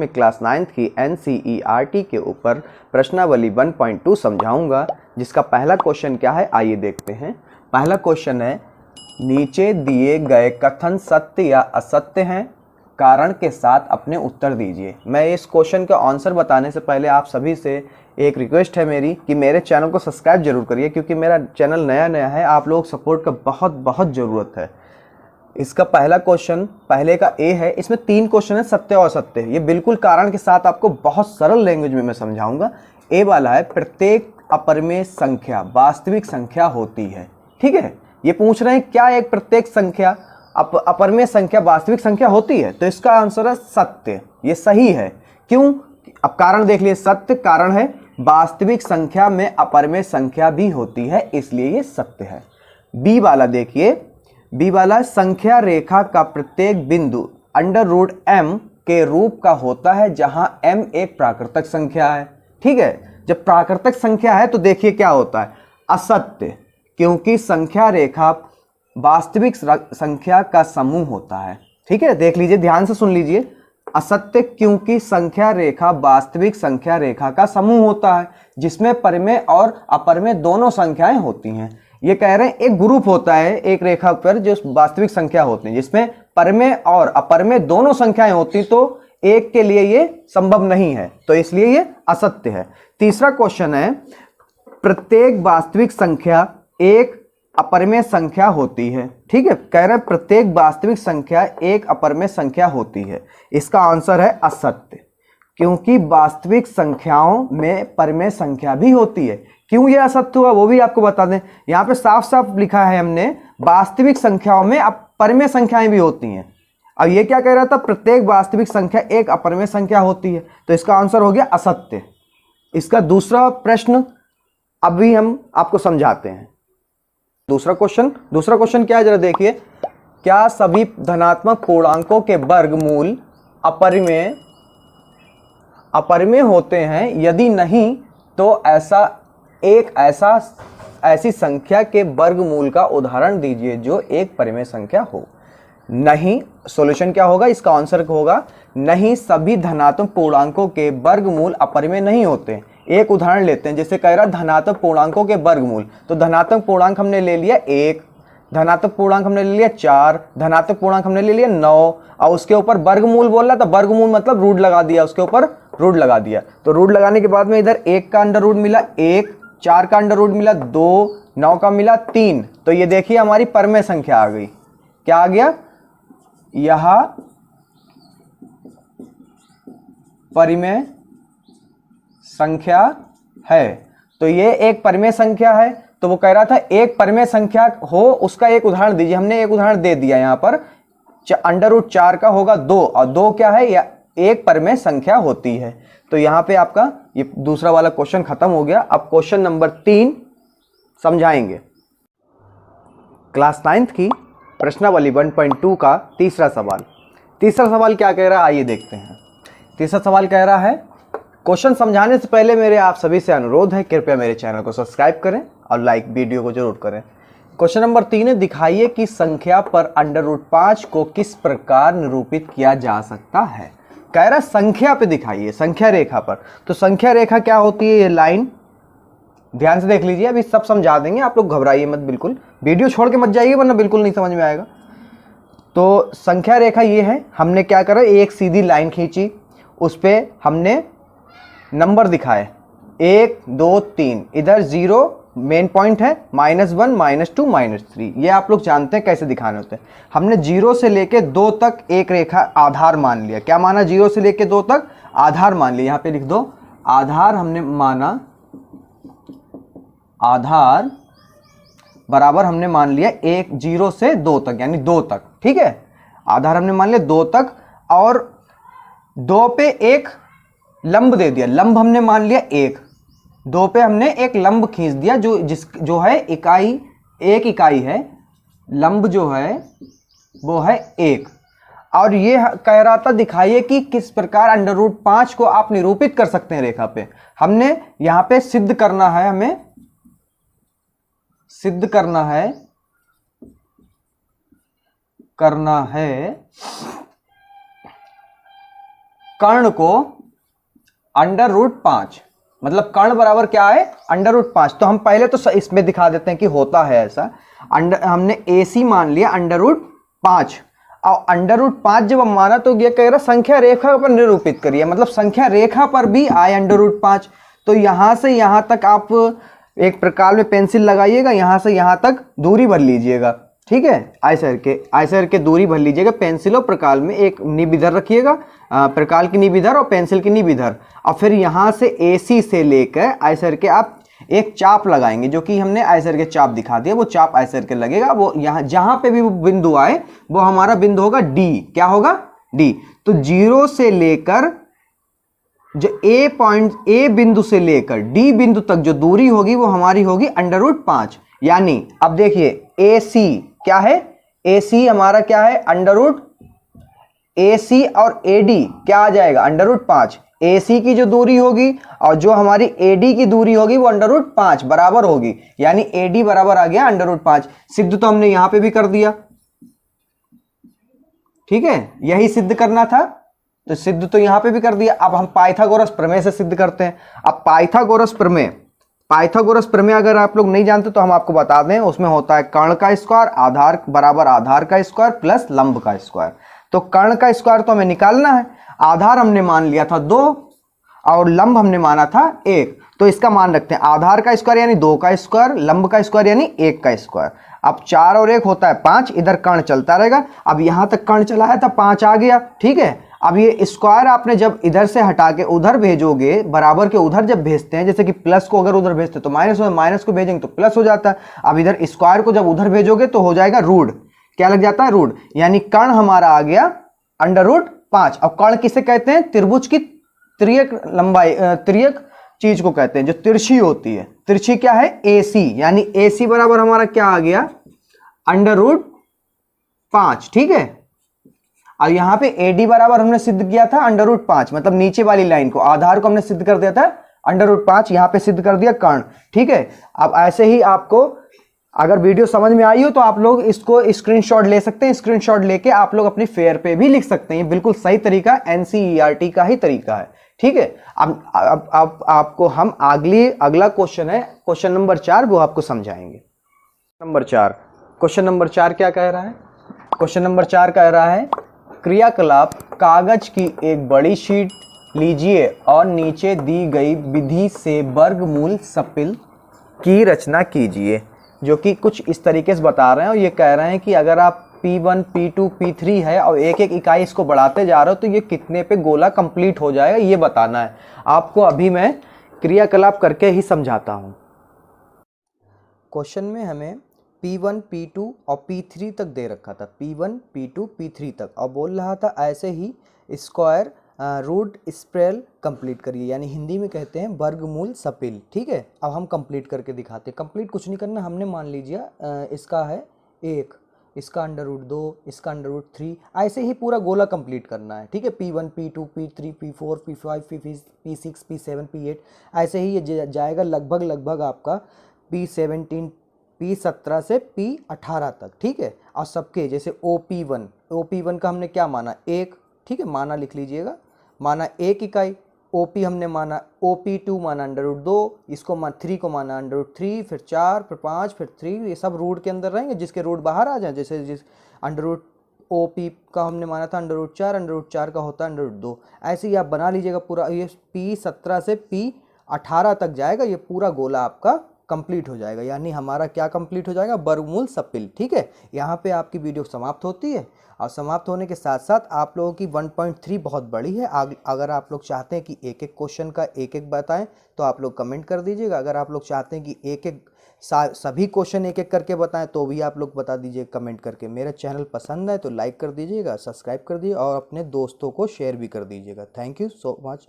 में class 9th की NCERT के ऊपर प्रश्नावली 1.2 समझाऊंगा, जिसका पहला क्वेश्चन क्या है आइए देखते हैं। पहला क्वेश्चन है, नीचे दिए गए कथन सत्य या असत्य हैं, कारण के साथ अपने उत्तर दीजिए। मैं इस क्वेश्चन का आंसर बताने से पहले आप सभी से एक रिक्वेस्ट है मेरी कि मेरे चैनल को सब्सक्राइब जरूर करिए, क्योंकि मेरा चैनल नया है, आप लोग सपोर्ट का बहुत ज़रूरत है। इसका पहला क्वेश्चन पहले का ए है, इसमें 3 क्वेश्चन है सत्य और असत्य। ये बिल्कुल कारण के साथ आपको बहुत सरल लैंग्वेज में मैं समझाऊंगा। ए वाला है, प्रत्येक अपरिमेय संख्या वास्तविक संख्या होती है। ठीक है, ये पूछ रहे हैं क्या एक प्रत्येक संख्या अपरिमेय संख्या वास्तविक संख्या होती है, तो इसका आंसर है सत्य। ये सही है। क्यों? अब कारण देख लिए, सत्य कारण है, वास्तविक संख्या में अपरिमेय संख्या भी होती है, इसलिए ये सत्य है। बी वाला देखिए, बी वाला संख्या रेखा का प्रत्येक बिंदु √m के रूप का होता है, जहां m एक प्राकृतिक संख्या है। ठीक है, जब प्राकृतिक संख्या है तो देखिए क्या होता है, असत्य, क्योंकि संख्या रेखा वास्तविक संख्या का समूह होता है। ठीक है, देख लीजिए, ध्यान से सुन लीजिए, असत्य क्योंकि संख्या रेखा वास्तविक संख्या रेखा का समूह होता है, जिसमें परिमेय और अपरिमेय दोनों संख्याएं होती हैं। ये कह रहे हैं एक ग्रुप होता है एक रेखा पर जो वास्तविक संख्या होती है, जिसमें परिमेय और अपरिमेय दोनों संख्याएं होती, तो एक के लिए ये संभव नहीं है, तो इसलिए ये असत्य है। तीसरा क्वेश्चन है, प्रत्येक वास्तविक संख्या एक अपरिमेय संख्या होती है। ठीक है, कह रहे हैं प्रत्येक वास्तविक संख्या एक अपरिमेय संख्या होती है। इसका आंसर है असत्य, क्योंकि वास्तविक संख्याओं में परिमेय संख्या भी होती है। क्यों ये असत्य हुआ वो भी आपको बता दें। यहाँ पे साफ साफ लिखा है हमने, वास्तविक संख्याओं में अपरिमेय संख्याएं भी होती हैं। अब ये क्या कह रहा था, प्रत्येक वास्तविक संख्या एक अपरिमेय संख्या होती है, तो इसका आंसर हो गया असत्य। इसका दूसरा प्रश्न अभी हम आपको समझाते हैं। दूसरा क्वेश्चन क्या है जरा देखिए, क्या सभी धनात्मक पूर्णांकों के वर्गमूल अपरिमेय होते हैं? यदि नहीं तो ऐसी संख्या के वर्गमूल का उदाहरण दीजिए जो एक परिमेय संख्या हो। नहीं, सॉल्यूशन क्या होगा, इसका आंसर होगा नहीं, सभी धनात्मक पूर्णांकों के वर्गमूल अपरिमेय नहीं होते। एक उदाहरण लेते हैं, जैसे कह रहा धनात्मक पूर्णांकों के वर्गमूल, तो धनात्मक पूर्णांक हमने ले लिया 1, धनात्मक पूर्णांक हमने ले लिया 4, धनात्मक पूर्णांक हमने ले लिया 9, और उसके ऊपर वर्गमूल बोल रहा था, वर्गमूल मतलब रूट लगा दिया, उसके ऊपर रूट लगा दिया। तो रूट लगाने के बाद में इधर 1 का अंडर रूट मिला 1, 4 का अंडर रूट मिला 2, 9 का मिला 3, तो ये देखिए हमारी परिमेय संख्या आ गई। क्या आ गया, यह परिमेय संख्या है। तो ये एक परिमेय संख्या है, तो वो कह रहा था एक परिमेय संख्या हो उसका एक उदाहरण दीजिए। हमने एक उदाहरण दे दिया, यहाँ पर √4 का होगा 2, और 2 क्या है, या एक परिमेय संख्या होती है। तो यहाँ पे आपका ये दूसरा वाला क्वेश्चन खत्म हो गया। अब क्वेश्चन नंबर 3 समझाएंगे। क्लास 9th की प्रश्नावली 1.2 का तीसरा सवाल क्या कह रहा है आइए देखते हैं। तीसरा सवाल कह रहा है, क्वेश्चन समझाने से पहले मेरे आप सभी से अनुरोध है, कृपया मेरे चैनल को सब्सक्राइब करें और लाइक वीडियो को जरूर करें। क्वेश्चन नंबर 3 है, दिखाइए कि संख्या पर √5 को किस प्रकार निरूपित किया जा सकता है। कह रहा संख्या पे दिखाइए, संख्या रेखा पर। तो संख्या रेखा क्या होती है, ये लाइन, ध्यान से देख लीजिए, अभी सब समझा देंगे, आप लोग घबराइए मत, बिल्कुल वीडियो छोड़ के मत जाइए वरना बिल्कुल नहीं समझ में आएगा। तो संख्या रेखा ये है, हमने क्या करा, एक सीधी लाइन खींची, उस पर हमने नंबर दिखाए 1 2 3, इधर 0 मेन पॉइंट है, -1 -2 -3, ये आप लोग जानते हैं कैसे दिखाने होते हैं। हमने 0 से लेके 2 तक एक रेखा आधार मान लिया। क्या माना, 0 से लेके 2 तक आधार मान लिया। यहाँ पे लिख दो, आधार हमने माना, आधार बराबर हमने मान लिया 0 से 2 तक, यानी 2 तक। ठीक है, आधार हमने मान लिया 2 तक, और 2 पे एक लंब दे दिया, लंब हमने मान लिया 1, 2 पे हमने एक लंब खींच दिया जो है इकाई, एक इकाई है, लंब जो है वो है 1। और ये कह रहा था दिखाइए कि किस प्रकार √5 को आप निरूपित कर सकते हैं रेखा पे। हमने यहाँ पे सिद्ध करना है, हमें सिद्ध करना है कर्ण को √5, मतलब कर्ण बराबर क्या है √5। तो हम पहले तो इसमें दिखा देते हैं कि होता है ऐसा। हमने AC मान लिया √5, और √5 जब हम माना तो ये कह रहा संख्या रेखा पर निरूपित करिए, मतलब संख्या रेखा पर भी आए √5। तो यहां से यहां तक आप एक प्रकार में पेंसिल लगाइएगा, यहां से यहां तक दूरी भर लीजिएगा, ठीक है, आयसर के दूरी भर लीजिएगा। पेंसिल और प्रकार में एक नीब इधर रखिएगा, प्रकार की नीब इधर और पेंसिल की नीब इधर, और फिर यहां से AC से लेकर आयसर के आप एक चाप लगाएंगे, जो कि हमने आयसर के चाप दिखा दिया, वो चाप आयसर के लगेगा। वो यहाँ जहां पे भी वो बिंदु आए वो हमारा बिंदु होगा D। क्या होगा D। तो 0 से लेकर जो A बिंदु से लेकर D बिंदु तक जो दूरी होगी वो हमारी होगी √5। यानी अब देखिए AC क्या है, AC हमारा क्या है AC और AD क्या आ जाएगा √5। AC की जो दूरी होगी और जो हमारी AD की दूरी होगी वो √5 बराबर होगी, यानी AD बराबर आ गया √5। सिद्ध तो हमने यहां पे भी कर दिया, ठीक है, यही सिद्ध करना था, तो सिद्ध तो यहां पे भी कर दिया। अब हम पाइथागोरस प्रमेय से सिद्ध करते हैं। अब पाइथागोरस प्रमेय अगर आप लोग नहीं जानते तो हम आपको बता दें, उसमें होता है कर्ण का स्क्वायर आधार बराबर आधार का स्क्वायर प्लस लंब का स्क्वायर। तो कर्ण का स्क्वायर तो हमें निकालना है, आधार हमने मान लिया था 2 और लंब हमने माना था 1, तो इसका मान रखते हैं आधार का स्क्वायर यानी 2 का स्क्वायर, लंब का स्क्वायर यानी 1 का स्क्वायर। अब 4 और 1 होता है 5, इधर कर्ण चलता रहेगा। अब यहां तक कर्ण चला है तो 5 आ गया, ठीक है। अब ये स्क्वायर आपने जब इधर से हटा के उधर भेजोगे, बराबर के उधर जब भेजते हैं, जैसे कि प्लस को अगर उधर भेजते तो माइनस हो, माइनस को भेजेंगे तो प्लस हो जाता है। अब इधर स्क्वायर को जब उधर भेजोगे तो हो जाएगा रूट, क्या लग जाता है रूट, यानी कर्ण हमारा आ गया √5। अब कर्ण किसे कहते हैं, त्रिभुज की त्रियक लंबाई, त्रियक चीज को कहते हैं जो तिरछी होती है। तिरछी क्या है AC, यानी AC बराबर हमारा क्या आ गया √5, ठीक है। और यहां पे AD बराबर हमने सिद्ध किया था √5, मतलब नीचे वाली लाइन को, आधार को हमने सिद्ध कर दिया था √5, यहां पे सिद्ध कर दिया कर्ण, ठीक है। अब ऐसे ही आपको अगर वीडियो समझ में आई हो तो आप लोग इसको स्क्रीनशॉट ले सकते हैं, स्क्रीनशॉट लेके आप लोग अपनी फेयर पे भी लिख सकते हैं। बिल्कुल सही तरीका NCERT का ही तरीका है, ठीक है। अब आपको हम अगला क्वेश्चन है क्वेश्चन नंबर 4, वो आपको समझाएंगे। क्वेश्चन नंबर 4 क्या कह रहा है, क्वेश्चन नंबर 4 कह रहा है क्रियाकलाप कागज की एक बड़ी शीट लीजिए और नीचे दी गई विधि से वर्गमूल सपिल की रचना कीजिए, जो कि कुछ इस तरीके से बता रहे हैं। और ये कह रहे हैं कि अगर आप P1 P2 P3 है और एक एक इकाई इसको बढ़ाते जा रहे हो तो ये कितने पे गोला कंप्लीट हो जाएगा, ये बताना है आपको। अभी मैं क्रियाकलाप करके ही समझाता हूँ। क्वेश्चन में हमें P1 P2 और P3 तक दे रखा था, P1 P2 P3 तक, और बोल रहा था ऐसे ही स्क्वायर रूट स्प्रेल कंप्लीट करिए, यानी हिंदी में कहते हैं वर्गमूल सपिल, ठीक है। अब हम कंप्लीट करके दिखाते हैं। कंप्लीट कुछ नहीं करना, हमने मान लीजिए इसका है 1, इसका √2, इसका √3, ऐसे ही पूरा गोला कंप्लीट करना है, ठीक है। P1 P2 P3 P4 P5 P6 P7 P8, ऐसे ही ये जाएगा लगभग आपका P17 P17 से P18 तक, ठीक है। और सबके जैसे OP1 का हमने क्या माना 1, ठीक है, माना लिख लीजिएगा, माना 1 इकाई। OP हमने माना, OP2 माना √2, इसको 3 को माना √3, फिर 4, फिर 5, फिर 3, ये सब रूट के अंदर रहेंगे, जिसके रूट बाहर आ जाए, जैसे जिस OP का हमने माना था √4 का होता है √2। ऐसे ही आप बना लीजिएगा पूरा, ये P17 से P18 तक जाएगा, ये पूरा गोला आपका कंप्लीट हो जाएगा, यानी हमारा क्या कंप्लीट हो जाएगा, वर्गमूल सपिल, ठीक है। यहाँ पे आपकी वीडियो समाप्त होती है, और समाप्त होने के साथ साथ आप लोगों की 1.3 बहुत बड़ी है। अगर आप लोग चाहते हैं कि एक एक क्वेश्चन का एक एक बताएं तो आप लोग कमेंट कर दीजिएगा। अगर आप लोग चाहते हैं कि एक एक सभी क्वेश्चन एक एक करके बताएं तो भी आप लोग बता दीजिए कमेंट करके। मेरा चैनल पसंद है तो लाइक कर दीजिएगा, सब्सक्राइब कर दीजिए और अपने दोस्तों को शेयर भी कर दीजिएगा। Thank you so much.